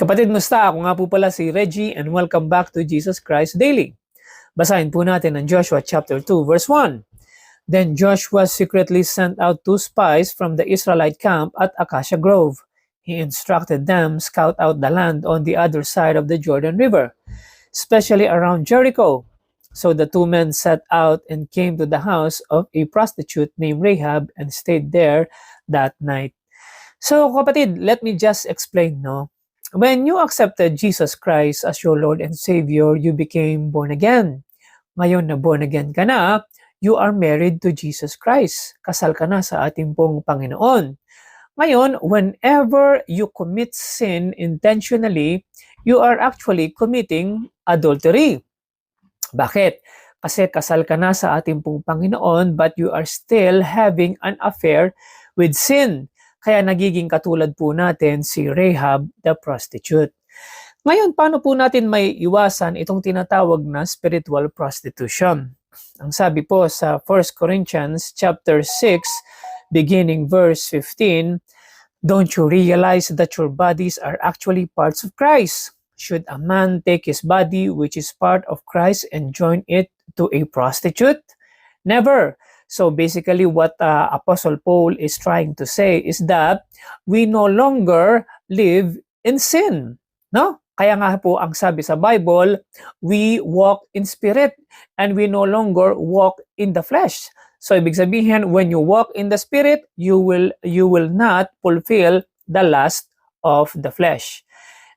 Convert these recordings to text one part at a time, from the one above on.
Kapatid, musta? Ako nga po pala si Reggie and welcome back to Jesus Christ Daily. Basahin po natin ang Joshua chapter 2 verse 1. Then Joshua secretly sent out 2 spies from the Israelite camp at Acacia Grove. He instructed them scout out the land on the other side of the Jordan River, especially around Jericho. So the 2 men set out and came to the house of a prostitute named Rahab and stayed there that night. So kapatid, let me just explain, no? When you accepted Jesus Christ as your Lord and Savior, you became born again. Ngayon na born again ka na, you are married to Jesus Christ. Kasal ka na sa ating pong Panginoon. Ngayon, whenever you commit sin intentionally, you are actually committing adultery. Bakit? Kasi kasal ka na sa ating pong Panginoon but you are still having an affair with sin. Kaya nagiging katulad po natin si Rahab the prostitute. Ngayon, paano po natin may iwasan itong tinatawag na spiritual prostitution? Ang sabi po sa 1 Corinthians chapter 6, beginning verse 15, "Don't you realize that your bodies are actually parts of Christ? Should a man take his body, which is part of Christ, and join it to a prostitute? Never." So basically what Apostle Paul is trying to say is that we no longer live in sin. No? Kaya nga po ang sabi sa Bible, we walk in spirit and we no longer walk in the flesh. So ibig sabihin, when you walk in the spirit, you will not fulfill the lust of the flesh.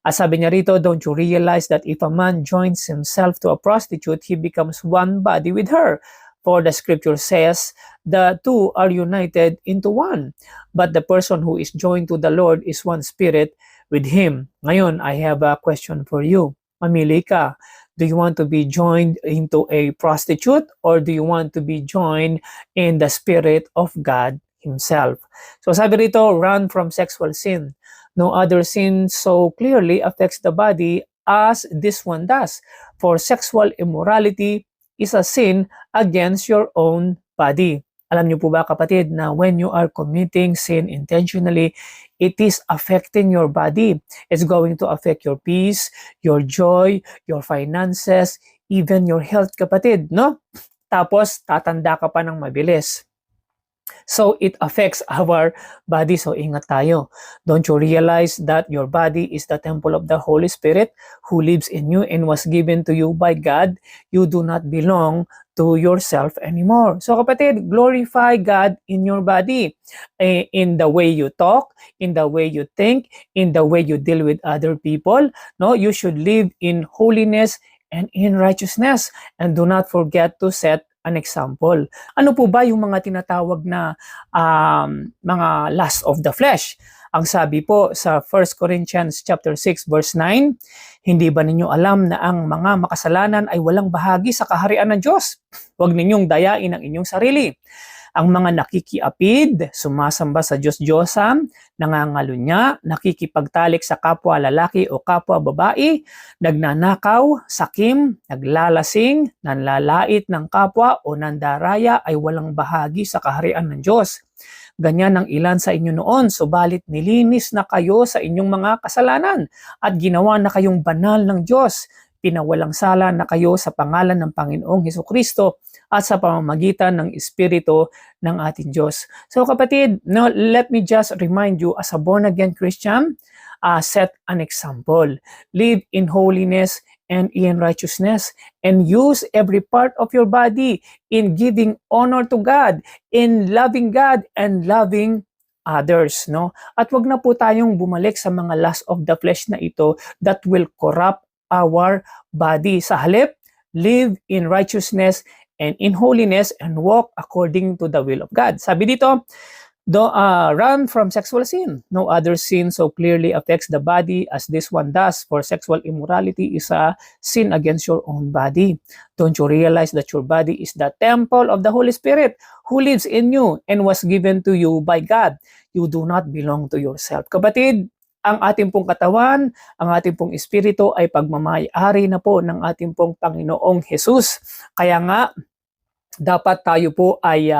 As sabi niya rito, don't you realize that if a man joins himself to a prostitute, he becomes one body with her? For the scripture says, the two are united into one. But the person who is joined to the Lord is one spirit with Him. Ngayon, I have a question for you. Mamili ka. Do you want to be joined into a prostitute or do you want to be joined in the Spirit of God Himself? So sabi rito, run from sexual sin. No other sin so clearly affects the body as this one does. For sexual immorality is a sin against your own body. Alam niyo po ba kapatid na when you are committing sin intentionally, it is affecting your body. It's going to affect your peace, your joy, your finances, even your health kapatid, no? Tapos tatanda ka pa ng mabilis. So it affects our body. So ingat tayo. Don't you realize that your body is the temple of the Holy Spirit who lives in you and was given to you by God? You do not belong to yourself anymore. So kapatid, glorify God in your body. In the way you talk, in the way you think, in the way you deal with other people. No, you should live in holiness and in righteousness. And do not forget to set an example. Ano po ba yung mga tinatawag na mga lust of the flesh? Ang sabi po sa 1 Corinthians chapter 6 verse 9, hindi ba ninyo alam na ang mga makasalanan ay walang bahagi sa kaharian ng Diyos? Huwag ninyong dayain ang inyong sarili. Ang mga nakikiapid, sumasamba sa Diyos-Diyosan, nangangalunya, nakikipagtalik sa kapwa lalaki o kapwa babae, nagnanakaw, sakim, naglalasing, nanlalait ng kapwa o nandaraya ay walang bahagi sa kaharian ng Diyos. Ganyan ang ilan sa inyo noon, subalit nilinis na kayo sa inyong mga kasalanan at ginawa na kayong banal ng Diyos. Pinawalang sala na kayo sa pangalan ng Panginoong Hesukristo at sa pamamagitan ng Espiritu ng ating Diyos. So kapatid, no, let me just remind you as a born-again Christian, set an example. Live in holiness and in righteousness and use every part of your body in giving honor to God, in loving God and loving others, no? At wag na po tayong bumalik sa mga lust of the flesh na ito that will corrupt our body. Sa halip, live in righteousness and in holiness and walk according to the will of God. Sabi dito, run from sexual sin. No other sin so clearly affects the body as this one does. For sexual immorality is a sin against your own body. Don't you realize that your body is the temple of the Holy Spirit who lives in you and was given to you by God? You do not belong to yourself. Kapatid, ang ating pong katawan, ang ating pong espiritu ay pagmamay-ari na po ng ating pong Panginoong Jesus. Kaya nga, dapat tayo po ay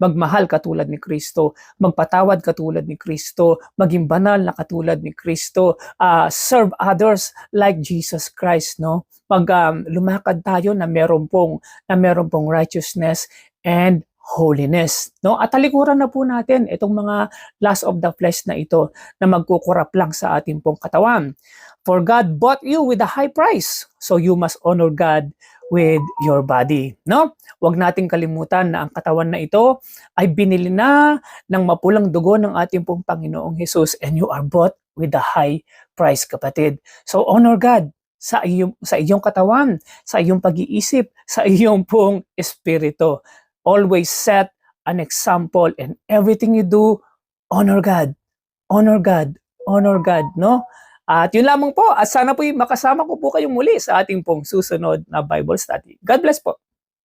magmahal katulad ni Kristo, magpatawad katulad ni Kristo, maging banal na katulad ni Kristo, serve others like Jesus Christ, no? Lumakad tayo na meron pong righteousness and holiness, no? At talikuran na po natin itong mga lust of the flesh na ito na magkukurap lang sa ating pong katawan. For God bought you with a high price, so you must honor God with your body, no? Huwag nating kalimutan na ang katawan na ito ay binili na ng mapulang dugo ng ating pong Panginoong Hesus, and you are bought with a high price, kapatid. So honor God sa iyong katawan, sa iyong pag-iisip, sa iyong pong espiritu. Always set an example, and everything you do, honor God. Honor God. Honor God, no? At yun lamang po, at sana po makasama ko po kayong muli sa ating pong susunod na Bible study. God bless po.